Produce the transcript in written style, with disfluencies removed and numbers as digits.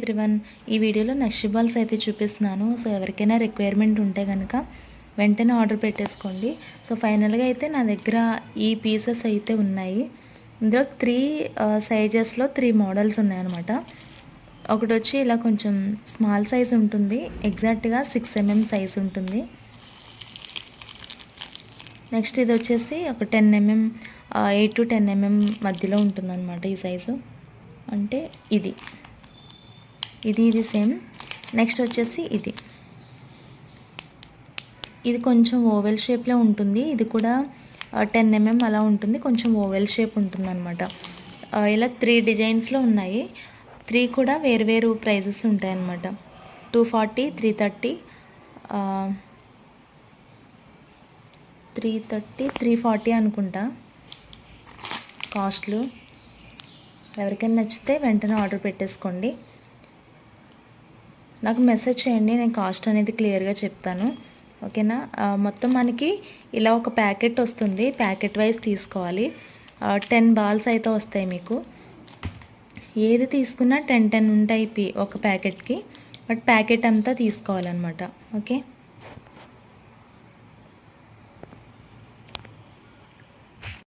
Everyone, ఈ వీడియోలో నక్షి balls అయితే చూపిస్తున్నాను. సో ఎవరికైనా రిక్వైర్మెంట్ ఉంటే కనుక వెంటనే ఆర్డర్ పెట్టేసుకోండి. సో ఫైనల్గా అయితే నా దగ్గర ఈ పీసెస్ అయితే ఉన్నాయి. ఇందులో 3 సైజెస్లో 3 మోడల్స్ ఉన్నాయన్నమాట. ఒకటి వచ్చి ఇలా కొంచెం స్మాల్ సైజ్ ఉంటుంది, ఎగ్జాక్ట్గా 6 mm సైజ్ ఉంటుంది. నెక్స్ట్ ఇది వచ్చేసి ఒక 10 mm 8 to 10 mm మధ్యలో ఉంటుందన్నమాట ఈ సైజు. అంటే ఇది సేమ్. నెక్స్ట్ వచ్చేసి ఇది కొంచెం ఓవెల్ షేప్లో ఉంటుంది. ఇది కూడా 10 mm అలా ఉంటుంది, కొంచెం ఓవెల్ షేప్ ఉంటుంది అనమాట. ఇలా 3 డిజైన్స్లో ఉన్నాయి. 3 కూడా వేరు ప్రైజెస్ ఉంటాయన్నమాట. 240, 330, 340 అనుకుంటా కాస్ట్లు. ఎవరికైనా నచ్చితే వెంటనే ఆర్డర్ పెట్టేసుకోండి. నాకు మెసేజ్ చేయండి, నేను కాస్ట్ అనేది క్లియర్గా చెప్తాను. ఓకేనా. మొత్తం మనకి ఇలా ఒక ప్యాకెట్ వస్తుంది, ప్యాకెట్ వైజ్ తీసుకోవాలి. 10 బాల్స్ అయితే వస్తాయి మీకు. ఏది తీసుకున్నా 10 ఉంటాయి ఒక ప్యాకెట్కి, బట్ ప్యాకెట్ అంతా తీసుకోవాలన్నమాట. ఓకే.